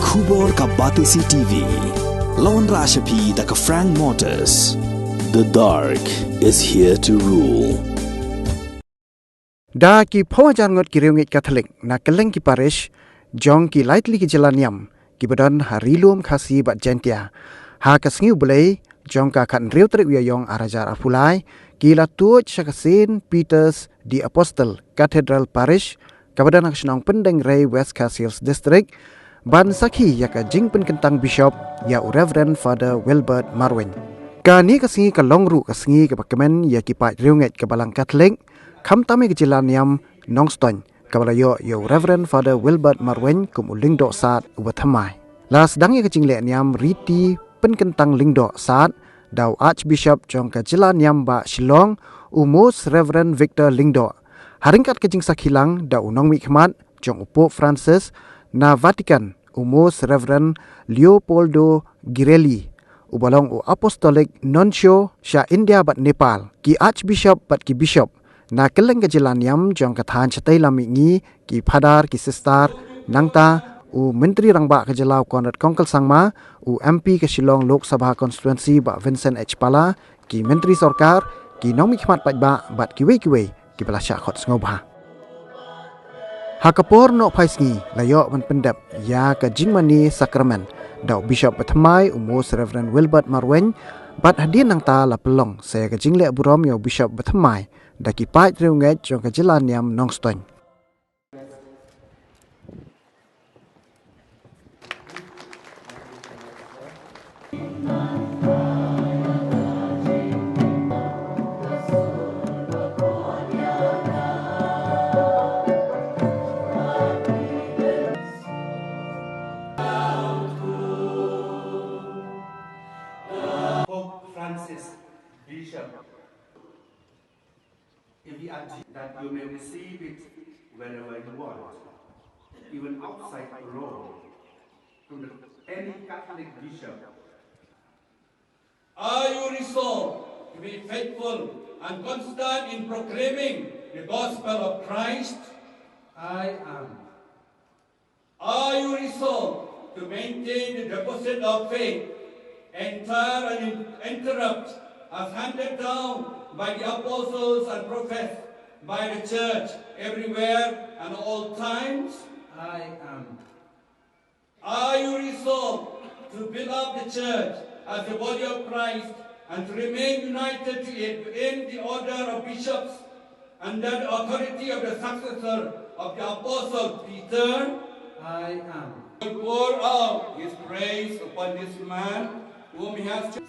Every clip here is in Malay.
Kubor ka Batisi TV. Lawan Rashapi da ka Frank Motors. The dark is here to rule. Da ki phawajan ngot ki Riewngeit Catholic na keleng ki parish jong ki lightly ki jelaniam ki badan harilum khasi bat jentia. Ha ka sngiu belai jong ka khan riu trik yong arajar afulai ki la tuoj Shakasin Peters di Apostle Cathedral Parish kabadan aksinong pendeng Ray West Castles District ban Sakhi ya ka Jingpynkyntang Bishop ya Reverend Father Wilbert Marweiñ. Ka ni ka singi ka longru ka singi ka pakemen ya ki pa Riewngeit ka balang Catholic kham tame ka jelaniam nongston kabalayo yo Reverend Father Wilbert Marweiñ kum Lyngdoh sat ubathamai. Las dangye ka jingle niam riti Pynkentang Lyngdoh sat daw Archbishop jong ka jelaniam ba Shillong Most Reverend Victor Lyngdoh. Haringkat ka jing sakhilang daw unong mi khmat jong Pope Francis na Vatican Most Reverend Leopoldo Girelli ubalong u Apostolic Nuncio sha India bat Nepal ki Archbishop bat ki Bishop na keleng ka jelaniam jong ka than chatai lami ngi ki phadar ki sister nangta u menteri rangba ka jelau Konrad Kongkel Sangma u MP ka Shillong Lok Sabha constituency ba Vincent H Pala ki menteri sarkar ki nomi khmat ba bat ki wei ki belasya khot ngobha. Hakapor no phaisngi layo ban pendap ya ka jingmani sakramen daw Bishop Bathamai Most Reverend Wilbert Marweiñ bat hadin nang ta la pelong saya ka jingle burom yo Bishop Bathamai da ki pai Riewngeit jong ka jelaniam nongstony. Bishop, if we ask that you may receive it wherever you want, even outside Rome, from any Catholic bishop. Are you resolved to be faithful and constant in proclaiming the gospel of Christ? I am. Are you resolved to maintain the deposit of faith, entire and uninterrupted, as handed down by the apostles and prophets, by the church everywhere and all times? I am. Are you resolved to build up the church as the body of Christ and to remain united to it in the order of bishops under the authority of the successor of the apostle Peter? I am. To pour out his praise upon this man whom he has chosen.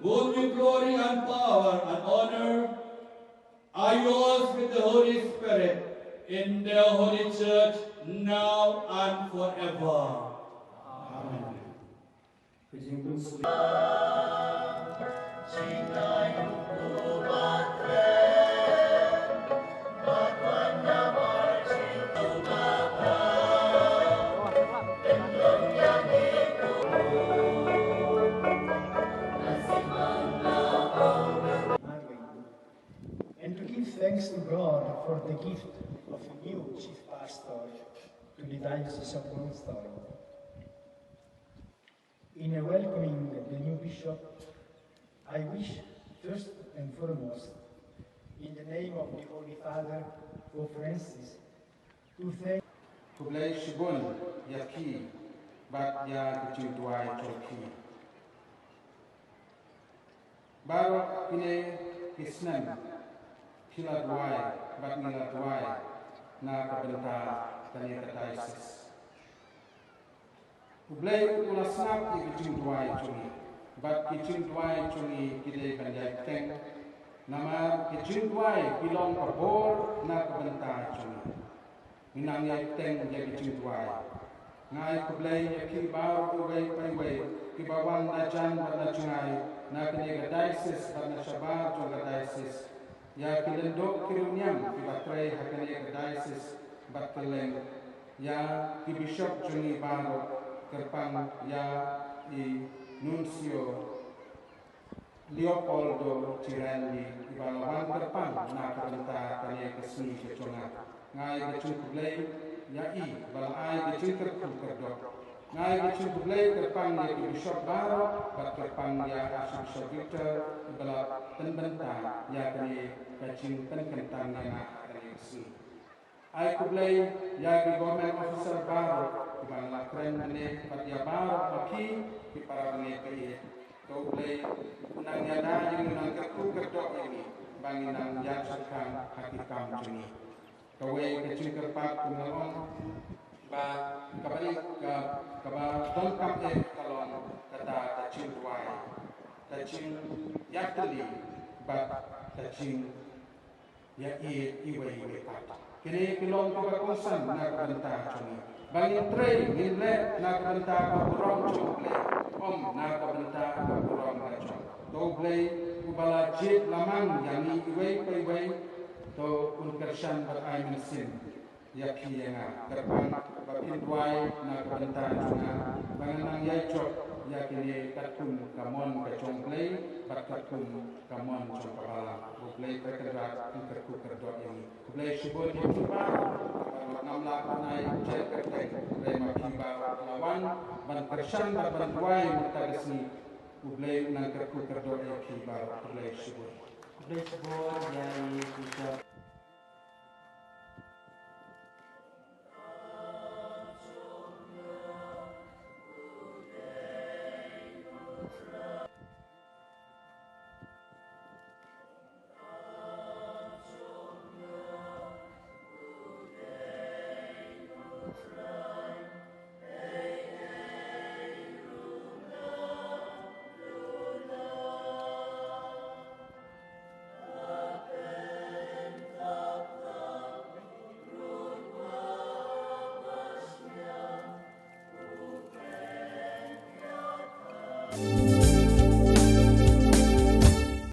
Whom you glory and power and honor are yours with the Holy Spirit in the Holy Church now and forever. Amen. And to give thanks to God for the gift of a new chief pastor to the Diocese of Lyngdoh. In welcoming the new bishop, I wish first and foremost, in the name of the Holy Father, Pope Francis, to thank Kublai Shigun Yaki Bat Ya Kujudwai Turki Baru Pine Kisnan Kila Dwai Bat Nila Dwai Na Kabenta Tanya Diocese Kublai Ulasnap Kujudwai Turki Bat Kujudwai Turki Kide Bandai Tank Nama Kujudwai Bilong Pabor Na Kabenta Turki minang ye teng ye ki tuai ngai ku blai ye ki ba ku wei pai wei ki ba wan na jan ba na chungai na kene ga diocese ba na shabar jo ga diocese ya ki Lyngdoh ki Riewngeit ki ba trai ha kene ga diocese ba keleng ya ki bishop jungi baro kerpang ya i nuncio Leopoldo Tirelli ibalawan kerpang na kerenta kane kesni kecunga ngai kecung kublai ya i balai kecung kerku kerdok ngai kecung kublai kerpang ya ki bishop baro bat kerpang ya Archbishop Wilbert ibala tenbenta ya kane Jingpynkyntang na kane kesni ai kublai ya ki government officer baro ibala kren mene bat ya baro api ki para ne ke to play nang yada yung nang kerku kerdok ini bangin nang yang sakang hakikam juni kawe kecil kerpak kumelong ba kabalik kaba don kam kalon kata kecil tuai kecil yakli ba kecil ya iwe pat kini kilong ko konsan na kabanta juni bangin tray nile na kabanta ka burong juni om na kabanta ka burong gachon to play ubala jit lamang yani iway payway to unkershan bat ay mesin ya piyenga kerpang bapindway na kabanta juna banganang yaychok ya kini katun kamon gachong play bat katun kamon chong kabala to play perkedrat unkerku kerdok ini play shibon yutuba namla panay jet kertek play makiba lawan ban kershan bat bantuay mutagasni ublay nang kerku kerdok ya kiba ublay shibon yani kita